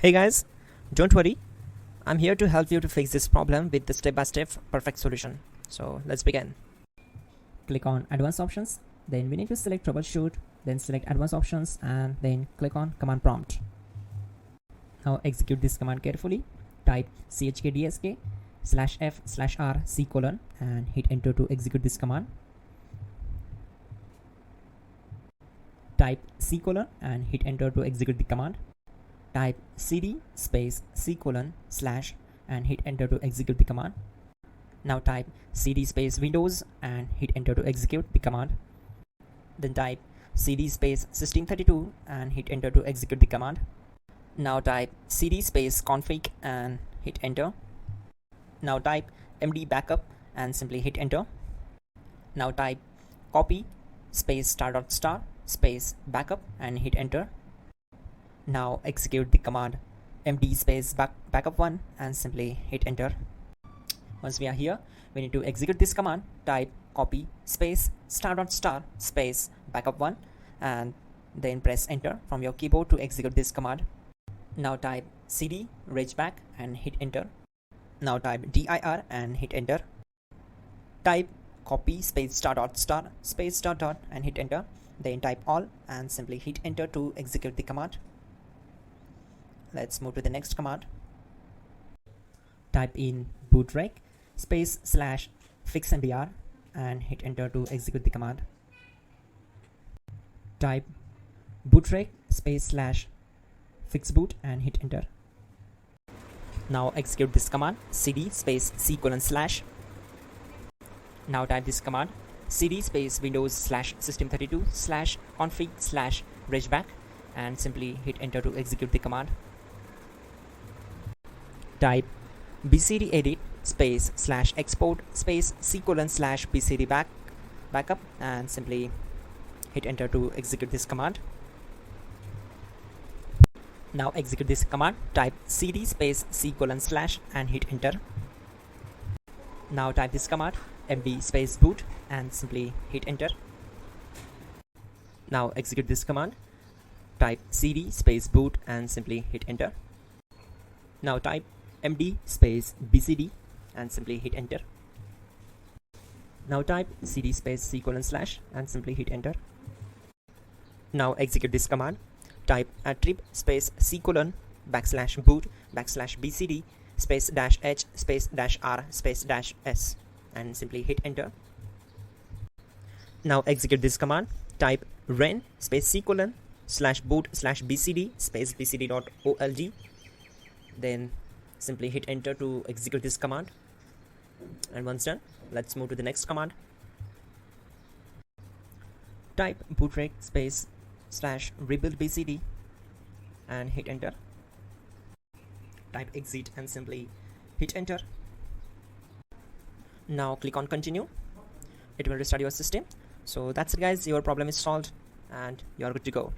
Hey guys, don't worry, I'm here to help you to fix this problem with the step-by-step perfect solution. So let's begin. Click on Advanced Options, then we need to select Troubleshoot, then select Advanced Options and then click on Command Prompt. Now execute this command carefully. Type chkdsk/f/r/c: and hit enter to execute this command. Type C: and hit enter to execute the command. Type cd space C: / and hit enter to execute the command. Now type cd space Windows and hit enter to execute the command. Then type cd space System32 and hit enter to execute the command. Now type cd space config and hit enter. Now type md backup and simply hit enter. Now type copy space *** space backup and hit enter. Now execute the command md space backup1 and simply hit enter. Once we are here, we need to execute this command. Type copy space *** space backup1 and then press enter from your keyboard to execute this command. Now type cd regback and hit enter. Now type dir and hit enter. Type copy space *** space ... and hit enter. Then type all and simply hit enter to execute the command. Let's move to the next command. Type in bootrec space /fixmdr and hit enter to execute the command. Type bootrec space /fixboot and hit enter. Now execute this command cd space C:/. Now type this command cd space Windows /System32 /config /regback and simply hit enter to execute the command. Type bcd edit space /export space C: /bcd backup and simply hit enter to execute this command. Now execute this command. Type cd space C: / and hit enter. Now type this command md space boot and simply hit enter. Now execute this command. Type cd space boot and simply hit enter. Now type md space bcd and simply hit enter. Now type cd space C: / and simply hit enter. Now execute this command. Type attrib space C: \boot \bcd space -h space -r space -s and simply hit enter. Now execute this command. Type ren space C: /boot /bcd space bcd.old. Then simply hit enter to execute this command. And once done, let's move to the next command. Type bootrec space /rebuild bcd and hit enter. Type exit and simply hit enter. Now click on continue. It will restart your system. So that's it guys, your problem is solved and you are good to go.